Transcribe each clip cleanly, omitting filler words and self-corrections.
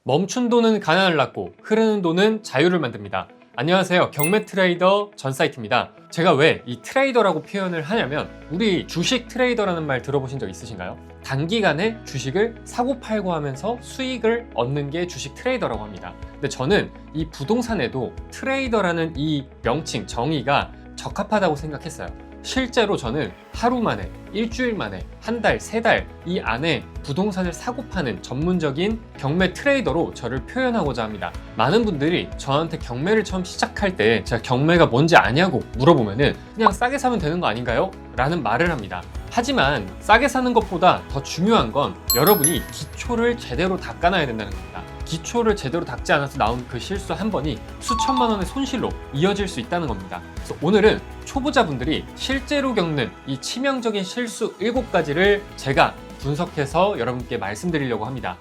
멈춘 돈은 가난을 낳고 흐르는 돈은 자유를 만듭니다. 안녕하세요. 경매 트레이더 전사이트입니다. 제가 왜 이 트레이더라고 표현을 하냐면 우리 주식 트레이더라는 말 들어보신 적 있으신가요? 단기간에 주식을 사고 팔고 하면서 수익을 얻는 게 주식 트레이더라고 합니다. 근데 저는 이 부동산에도 트레이더라는 이 명칭, 정의가 적합하다고 생각했어요. 실제로 저는 하루 만에, 일주일 만에, 한 달, 세 달 이 안에 부동산을 사고 파는 전문적인 경매 트레이더로 저를 표현하고자 합니다. 많은 분들이 저한테 경매를 처음 시작할 때 제가 경매가 뭔지 아냐고 물어보면은 그냥 싸게 사면 되는 거 아닌가요? 라는 말을 합니다. 하지만 싸게 사는 것보다 더 중요한 건 여러분이 기초를 제대로 닦아놔야 된다는 겁니다. 기초를 제대로 닦지 않아서 나온 그 실수 한 번이 수천만 원의 손실로 이어질 수 있다는 겁니다. 그래서 오늘은 초보자분들이 실제로 겪는 이 치명적인 실수 7가지를 제가 분석해서 여러분께 말씀드리려고 합니다.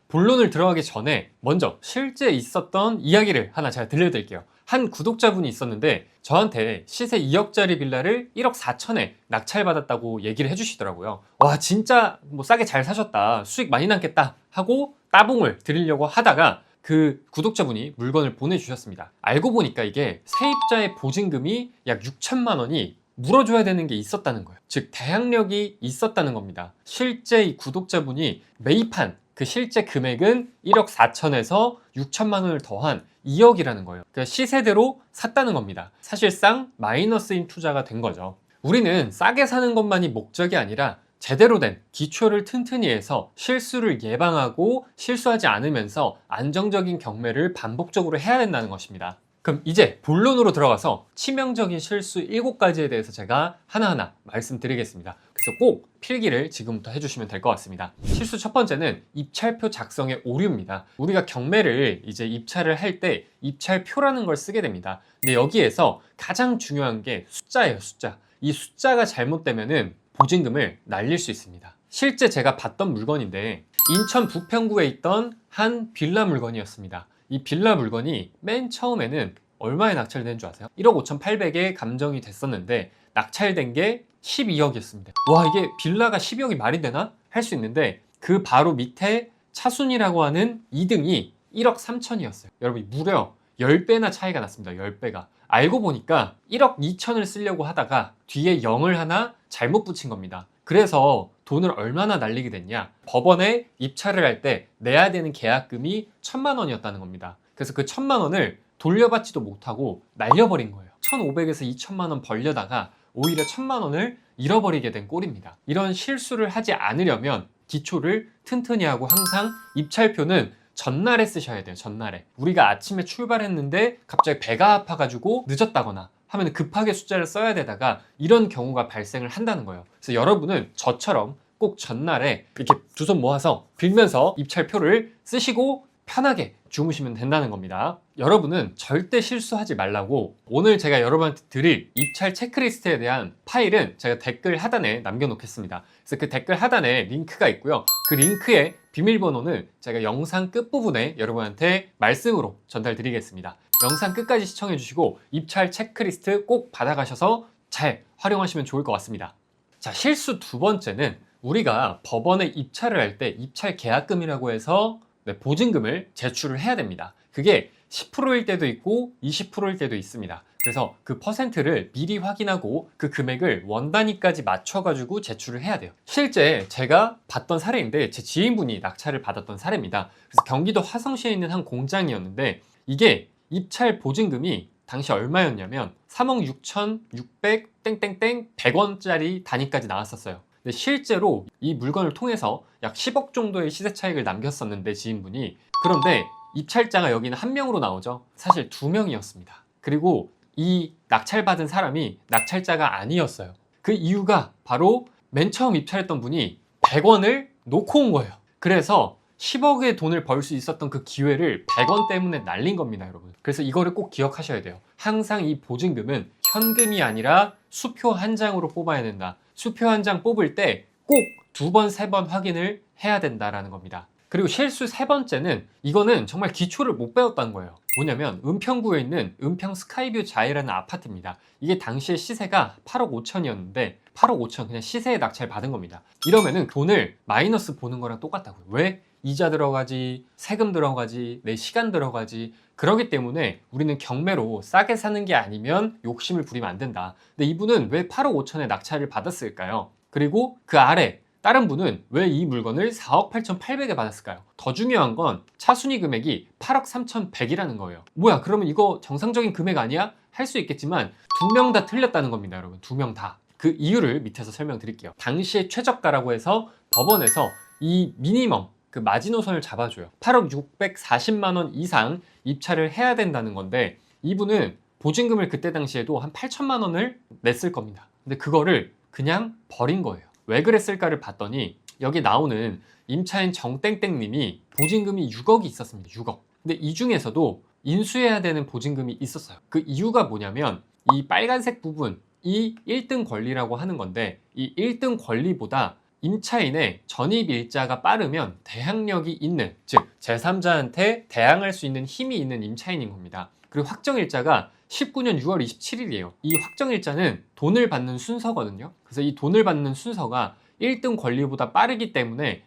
본론을 들어가기 전에 먼저 실제 있었던 이야기를 하나 제가 들려드릴게요. 한 구독자분이 있었는데 저한테 시세 2억짜리 빌라를 1억 4천에 낙찰받았다고 얘기를 해주시더라고요. 와, 진짜 뭐 싸게 잘 사셨다, 수익 많이 남겠다 하고 따봉을 드리려고 하다가 그 구독자분이 물건을 보내주셨습니다. 알고 보니까 이게 세입자의 보증금이 약 6천만 원이 물어줘야 되는 게 있었다는 거예요. 즉 대항력이 있었다는 겁니다. 실제 이 구독자분이 매입한 그 실제 금액은 1억 4천에서 6천만 원을 더한 2억이라는 거예요. 그러니까 시세대로 샀다는 겁니다. 사실상 마이너스인 투자가 된 거죠. 우리는 싸게 사는 것만이 목적이 아니라 제대로 된 기초를 튼튼히 해서 실수를 예방하고 실수하지 않으면서 안정적인 경매를 반복적으로 해야 된다는 것입니다. 그럼 이제 본론으로 들어가서 치명적인 실수 7가지에 대해서 제가 하나하나 말씀드리겠습니다. 그래서 꼭 필기를 지금부터 해주시면 될 것 같습니다. 실수 첫 번째는 입찰표 작성의 오류입니다. 우리가 경매를 이제 입찰을 할 때 입찰표라는 걸 쓰게 됩니다. 근데 여기에서 가장 중요한 게 숫자예요, 숫자. 이 숫자가 잘못되면은 보증금을 날릴 수 있습니다. 실제 제가 봤던 물건인데 인천 부평구에 있던 한 빌라 물건이었습니다. 이 빌라 물건이 맨 처음에는 얼마에 낙찰된 줄 아세요? 1억 5,800에 감정이 됐었는데 낙찰된 게 12억이었습니다. 와, 이게 빌라가 12억이 말이 되나? 할 수 있는데 그 바로 밑에 차순이라고 하는 2등이 1억 3천이었어요. 여러분, 무려 10배나 차이가 났습니다. 10배가. 알고 보니까 1억 2천을 쓰려고 하다가 뒤에 0을 하나 잘못 붙인 겁니다. 그래서 돈을 얼마나 날리게 됐냐? 법원에 입찰을 할 때 내야 되는 계약금이 1,000만 원이었다는 겁니다. 그래서 그 1,000만 원을 돌려받지도 못하고 날려버린 거예요. 1,500에서 2,000만 원 벌려다가 오히려 1,000만 원을 잃어버리게 된 꼴입니다. 이런 실수를 하지 않으려면 기초를 튼튼히 하고 항상 입찰표는 전날에 쓰셔야 돼요. 전날에. 우리가 아침에 출발했는데 갑자기 배가 아파가지고 늦었다거나 하면 급하게 숫자를 써야 되다가 이런 경우가 발생을 한다는 거예요. 그래서 여러분은 저처럼 꼭 전날에 이렇게 두 손 모아서 빌면서 입찰표를 쓰시고 편하게 주무시면 된다는 겁니다. 여러분은 절대 실수하지 말라고 오늘 제가 여러분한테 드릴 입찰 체크리스트에 대한 파일은 제가 댓글 하단에 남겨놓겠습니다. 그래서 그 댓글 하단에 링크가 있고요. 그 링크의 비밀번호는 제가 영상 끝부분에 여러분한테 말씀으로 전달드리겠습니다. 영상 끝까지 시청해 주시고 입찰 체크리스트 꼭 받아가셔서 잘 활용하시면 좋을 것 같습니다. 자, 실수 두 번째는 우리가 법원에 입찰을 할 때 입찰 계약금이라고 해서 보증금을 제출을 해야 됩니다. 그게 10%일 때도 있고 20%일 때도 있습니다. 그래서 그 퍼센트를 미리 확인하고 그 금액을 원 단위까지 맞춰가지고 제출을 해야 돼요. 실제 제가 봤던 사례인데 제 지인분이 낙찰을 받았던 사례입니다. 그래서 경기도 화성시에 있는 한 공장이었는데 이게 입찰 보증금이 당시 얼마였냐면 3억 6,600 땡땡땡 100원짜리 단위까지 나왔었어요. 근데 실제로 이 물건을 통해서 약 10억 정도의 시세 차익을 남겼었는데 지인분이, 그런데 입찰자가 여기는 한 명으로 나오죠. 사실 2명이었습니다. 그리고 이 낙찰받은 사람이 낙찰자가 아니었어요. 그 이유가 바로 맨 처음 입찰했던 분이 100원을 놓고 온 거예요. 그래서 10억의 돈을 벌 수 있었던 그 기회를 100원 때문에 날린 겁니다, 여러분. 그래서 이거를 꼭 기억하셔야 돼요. 항상 이 보증금은 현금이 아니라 수표 한 장으로 뽑아야 된다. 수표 한 장 뽑을 때 꼭 2번, 3번 확인을 해야 된다라는 겁니다. 그리고 실수 세 번째는 이거는 정말 기초를 못 배웠다는 거예요. 뭐냐면 은평구에 있는 은평 스카이뷰 자이라는 아파트입니다. 이게 당시에 시세가 8억 5천이었는데 8억 5천 그냥 시세에 낙찰 받은 겁니다. 이러면은 돈을 마이너스 보는 거랑 똑같다고요. 왜? 이자 들어가지, 세금 들어가지, 내 시간 들어가지. 그러기 때문에 우리는 경매로 싸게 사는 게 아니면 욕심을 부리면 안 된다. 근데 이분은 왜 8억 5천에 낙찰을 받았을까요? 그리고 그 아래 다른 분은 왜 이 물건을 4억 8,800에 받았을까요? 더 중요한 건 차순위 금액이 8억 3,100이라는 거예요. 뭐야, 그러면 이거 정상적인 금액 아니야? 할 수 있겠지만 두 명 다 틀렸다는 겁니다, 여러분. 두 명 다. 그 이유를 밑에서 설명드릴게요. 당시에 최저가라고 해서 법원에서 이 미니멈, 그 마지노선을 잡아줘요. 8억 640만 원 이상 입찰을 해야 된다는 건데 이분은 보증금을 그때 당시에도 한 8천만 원을 냈을 겁니다. 근데 그거를 그냥 버린 거예요. 왜 그랬을까를 봤더니 여기 나오는 임차인 정땡땡님이 보증금이 6억이 있었습니다. 6억. 근데 이 중에서도 인수해야 되는 보증금이 있었어요. 그 이유가 뭐냐면 이 빨간색 부분, 이 1등 권리라고 하는 건데 이 1등 권리보다 임차인의 전입일자가 빠르면 대항력이 있는, 즉 제3자한테 대항할 수 있는 힘이 있는 임차인인 겁니다. 그리고 확정일자가 19년 6월 27일이에요. 이 확정일자는 돈을 받는 순서거든요. 그래서 이 돈을 받는 순서가 1등 권리보다 빠르기 때문에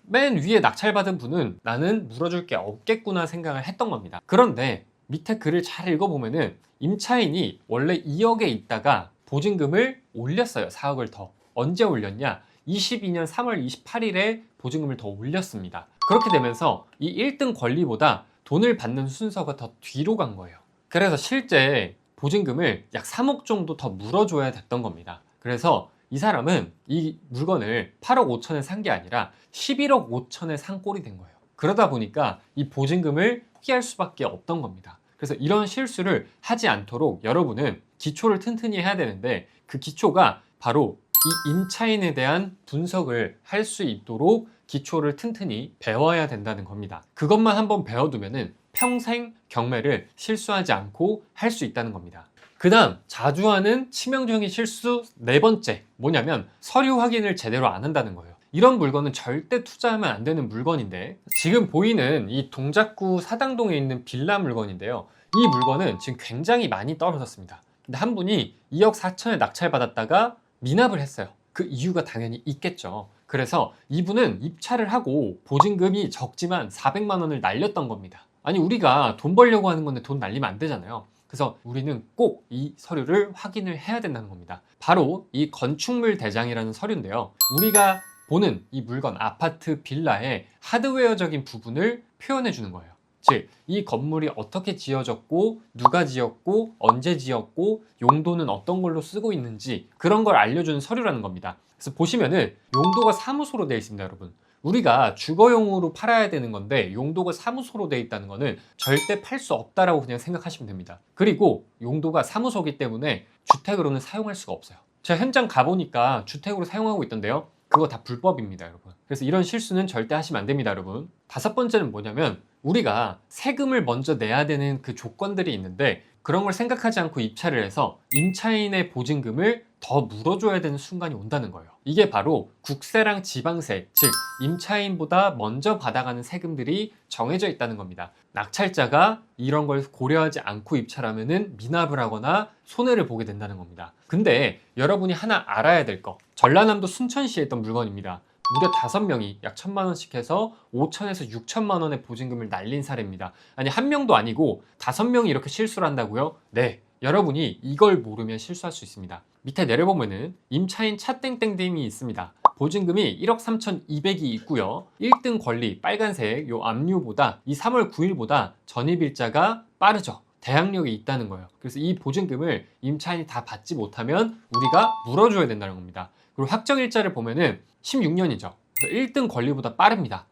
맨 위에 낙찰받은 분은 나는 물어줄 게 없겠구나 생각을 했던 겁니다. 그런데 밑에 글을 잘 읽어보면은 임차인이 원래 2억에 있다가 보증금을 올렸어요. 4억을 더. 언제 올렸냐? 22년 3월 28일에 보증금을 더 올렸습니다. 그렇게 되면서 이 1등 권리보다 돈을 받는 순서가 더 뒤로 간 거예요. 그래서 실제 보증금을 약 3억 정도 더 물어줘야 됐던 겁니다. 그래서 이 사람은 이 물건을 8억 5천에 산 게 아니라 11억 5천에 산 꼴이 된 거예요. 그러다 보니까 이 보증금을 포기할 수밖에 없던 겁니다. 그래서 이런 실수를 하지 않도록 여러분은 기초를 튼튼히 해야 되는데 그 기초가 바로 이 임차인에 대한 분석을 할 수 있도록 기초를 튼튼히 배워야 된다는 겁니다. 그것만 한번 배워두면은 평생 경매를 실수하지 않고 할 수 있다는 겁니다. 그 다음 자주 하는 치명적인 실수 네 번째, 뭐냐면 서류 확인을 제대로 안 한다는 거예요. 이런 물건은 절대 투자하면 안 되는 물건인데 지금 보이는 이 동작구 사당동에 있는 빌라 물건인데요. 이 물건은 지금 굉장히 많이 떨어졌습니다. 근데 한 분이 2억 4천에 낙찰받았다가 미납을 했어요. 그 이유가 당연히 있겠죠. 그래서 이분은 입찰을 하고 보증금이 적지만 400만 원을 날렸던 겁니다. 아니, 우리가 돈 벌려고 하는 건데 돈 날리면 안 되잖아요. 그래서 우리는 꼭 이 서류를 확인을 해야 된다는 겁니다. 바로 이 건축물 대장이라는 서류인데요. 우리가 보는 이 물건, 아파트, 빌라의 하드웨어적인 부분을 표현해 주는 거예요. 즉, 이 건물이 어떻게 지어졌고, 누가 지었고, 언제 지었고, 용도는 어떤 걸로 쓰고 있는지 그런 걸 알려주는 서류라는 겁니다. 그래서 보시면은 용도가 사무소로 되어 있습니다, 여러분. 우리가 주거용으로 팔아야 되는 건데 용도가 사무소로 되어 있다는 거는 절대 팔 수 없다라고 그냥 생각하시면 됩니다. 그리고 용도가 사무소이기 때문에 주택으로는 사용할 수가 없어요. 제가 현장 가보니까 주택으로 사용하고 있던데요. 그거 다 불법입니다, 여러분. 그래서 이런 실수는 절대 하시면 안 됩니다, 여러분. 다섯 번째는 뭐냐면 우리가 세금을 먼저 내야 되는 그 조건들이 있는데 그런 걸 생각하지 않고 입찰을 해서 임차인의 보증금을 더 물어줘야 되는 순간이 온다는 거예요. 이게 바로 국세랑 지방세, 즉 임차인보다 먼저 받아가는 세금들이 정해져 있다는 겁니다. 낙찰자가 이런 걸 고려하지 않고 입찰하면은 미납을 하거나 손해를 보게 된다는 겁니다. 근데 여러분이 하나 알아야 될 거, 전라남도 순천시에 있던 물건입니다. 무려 5명이 약 1,000만 원씩 해서 5천에서 6천만 원의 보증금을 날린 사례입니다. 아니, 한 명도 아니고 5명이 이렇게 실수를 한다고요? 네, 여러분이 이걸 모르면 실수할 수 있습니다. 밑에 내려보면은 임차인 차땡땡님이 있습니다. 보증금이 1억 3,200이 있고요. 1등 권리 빨간색 요 압류보다 이 3월 9일보다 전입일자가 빠르죠. 대항력이 있다는 거예요. 그래서 이 보증금을 임차인이 다 받지 못하면 우리가 물어줘야 된다는 겁니다. 그리고 확정일자를 보면은 16년이죠. 그래서 1등 권리보다 빠릅니다.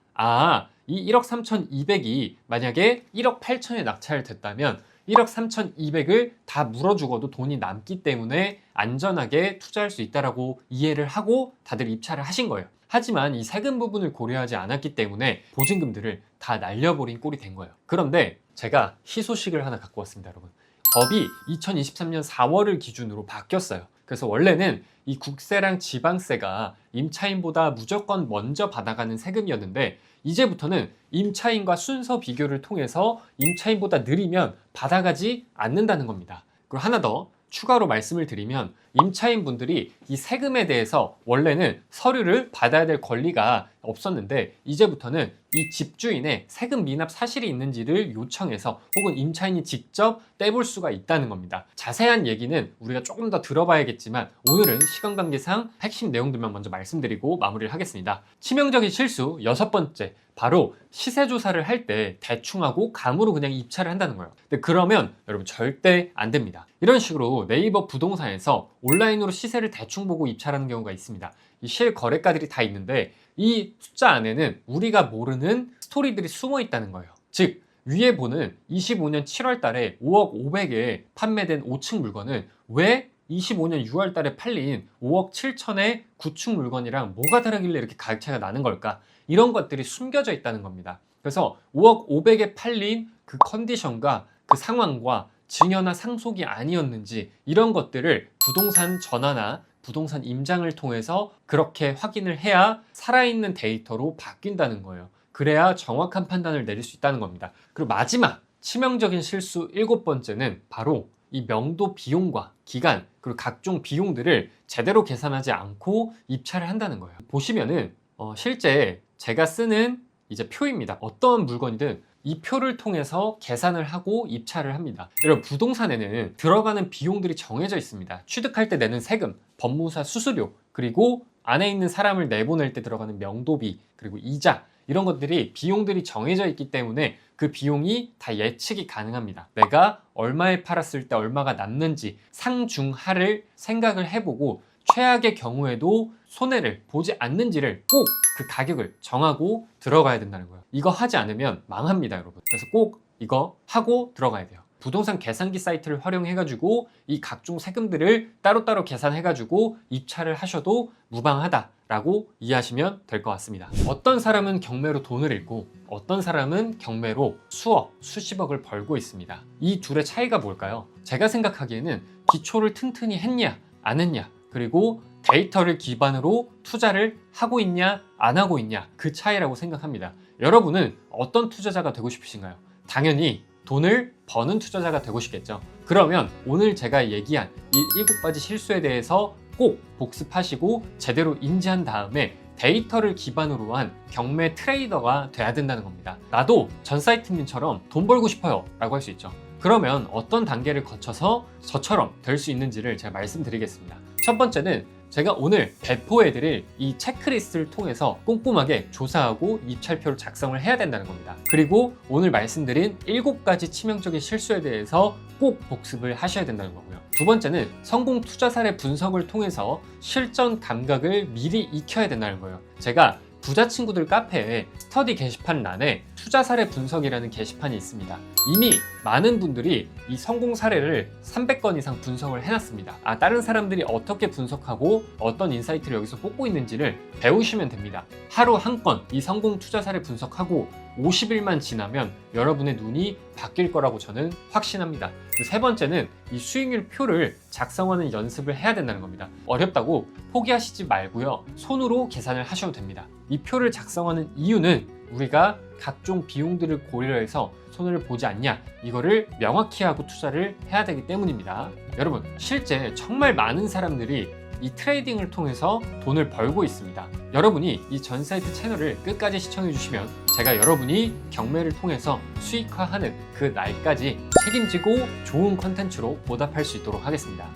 이 1억 3,200이 만약에 1억 8천에 낙찰됐다면 1억 3,200을 다 물어주고도 돈이 남기 때문에 안전하게 투자할 수 있다라고 이해를 하고 다들 입찰을 하신 거예요. 하지만 이 세금 부분을 고려하지 않았기 때문에 보증금들을 다 날려버린 꼴이 된 거예요. 그런데 제가 희소식을 하나 갖고 왔습니다, 여러분. 법이 2023년 4월을 기준으로 바뀌었어요. 그래서 원래는 이 국세랑 지방세가 임차인보다 무조건 먼저 받아가는 세금이었는데 이제부터는 임차인과 순서 비교를 통해서 임차인보다 느리면 받아가지 않는다는 겁니다. 그리고 하나 더 추가로 말씀을 드리면 임차인분들이 이 세금에 대해서 원래는 서류를 받아야 될 권리가 없었는데 이제부터는 이 집주인의 세금 미납 사실이 있는지를 요청해서 혹은 임차인이 직접 떼볼 수가 있다는 겁니다. 자세한 얘기는 우리가 조금 더 들어봐야겠지만 오늘은 시간 관계상 핵심 내용들만 먼저 말씀드리고 마무리를 하겠습니다. 치명적인 실수 6번째, 바로 시세 조사를 할 때 대충하고 감으로 그냥 입찰을 한다는 거예요. 근데 그러면 여러분 절대 안 됩니다. 이런 식으로 네이버 부동산에서 온라인으로 시세를 대충 보고 입찰하는 경우가 있습니다. 이 실거래가들이 다 있는데 이 숫자 안에는 우리가 모르는 스토리들이 숨어 있다는 거예요. 즉 위에 보는 25년 7월 달에 5억 500에 판매된 5층 물건은 왜 25년 6월 달에 팔린 5억 7천의 9층 물건이랑 뭐가 다르길래 이렇게 가격 차이가 나는 걸까? 이런 것들이 숨겨져 있다는 겁니다. 그래서 5억 500에 팔린 그 컨디션과 그 상황과 증여나 상속이 아니었는지 이런 것들을 부동산 전화나 부동산 임장을 통해서 그렇게 확인을 해야 살아있는 데이터로 바뀐다는 거예요. 그래야 정확한 판단을 내릴 수 있다는 겁니다. 그리고 마지막 치명적인 실수 7번째는 바로 이 명도 비용과 기간 그리고 각종 비용들을 제대로 계산하지 않고 입찰을 한다는 거예요. 보시면은 실제 제가 쓰는 이제 표입니다. 어떤 물건이든 이 표를 통해서 계산을 하고 입찰을 합니다. 여러분 부동산에는 들어가는 비용들이 정해져 있습니다. 취득할 때 내는 세금, 법무사 수수료, 그리고 안에 있는 사람을 내보낼 때 들어가는 명도비, 그리고 이자 이런 것들이 비용들이 정해져 있기 때문에 그 비용이 다 예측이 가능합니다. 내가 얼마에 팔았을 때 얼마가 남는지 상중하를 생각을 해보고 최악의 경우에도 손해를 보지 않는지를 꼭 그 가격을 정하고 들어가야 된다는 거예요. 이거 하지 않으면 망합니다, 여러분. 그래서 꼭 이거 하고 들어가야 돼요. 부동산 계산기 사이트를 활용해가지고 이 각종 세금들을 따로따로 계산해가지고 입찰을 하셔도 무방하다라고 이해하시면 될 것 같습니다. 어떤 사람은 경매로 돈을 잃고 어떤 사람은 경매로 수억, 수십억을 벌고 있습니다. 이 둘의 차이가 뭘까요? 제가 생각하기에는 기초를 튼튼히 했냐, 안 했냐, 그리고 데이터를 기반으로 투자를 하고 있냐, 안 하고 있냐, 그 차이라고 생각합니다. 여러분은 어떤 투자자가 되고 싶으신가요? 당연히 돈을 버는 투자자가 되고 싶겠죠. 그러면 오늘 제가 얘기한 이 7가지 실수에 대해서 꼭 복습하시고 제대로 인지한 다음에 데이터를 기반으로 한 경매 트레이더가 돼야 된다는 겁니다. 나도 전사이트님처럼 돈 벌고 싶어요 라고 할 수 있죠. 그러면 어떤 단계를 거쳐서 저처럼 될 수 있는지를 제가 말씀드리겠습니다. 첫 번째는 제가 오늘 배포해드릴 이 체크리스트를 통해서 꼼꼼하게 조사하고 입찰표를 작성을 해야 된다는 겁니다. 그리고 오늘 말씀드린 7가지 치명적인 실수에 대해서 꼭 복습을 하셔야 된다는 거고요. 두 번째는 성공 투자 사례 분석을 통해서 실전 감각을 미리 익혀야 된다는 거예요. 제가 부자 친구들 카페에 스터디 게시판란에 투자 사례 분석이라는 게시판이 있습니다. 이미 많은 분들이 이 성공 사례를 300건 이상 분석을 해놨습니다. 다른 사람들이 어떻게 분석하고 어떤 인사이트를 여기서 뽑고 있는지를 배우시면 됩니다. 하루 한 건 이 성공 투자 사례 분석하고 50일만 지나면 여러분의 눈이 바뀔 거라고 저는 확신합니다. 세 번째는 이 수익률 표를 작성하는 연습을 해야 된다는 겁니다. 어렵다고 포기하시지 말고요. 손으로 계산을 하셔도 됩니다. 이 표를 작성하는 이유는 우리가 각종 비용들을 고려해서 손해를 보지 않냐, 이거를 명확히 하고 투자를 해야 되기 때문입니다. 여러분, 실제 정말 많은 사람들이 이 트레이딩을 통해서 돈을 벌고 있습니다. 여러분이 이 전사이트 채널을 끝까지 시청해 주시면 제가 여러분이 경매를 통해서 수익화하는 그 날까지 책임지고 좋은 컨텐츠로 보답할 수 있도록 하겠습니다.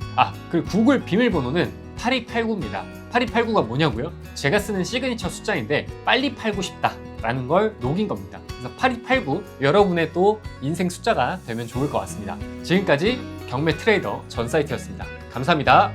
그리고 구글 비밀번호는 8289입니다. 8289가 뭐냐고요? 제가 쓰는 시그니처 숫자인데 빨리 팔고 싶다 라는 걸 녹인 겁니다. 그래서 8289 여러분의 또 인생 숫자가 되면 좋을 것 같습니다. 지금까지 경매 트레이더 전사이트였습니다. 감사합니다.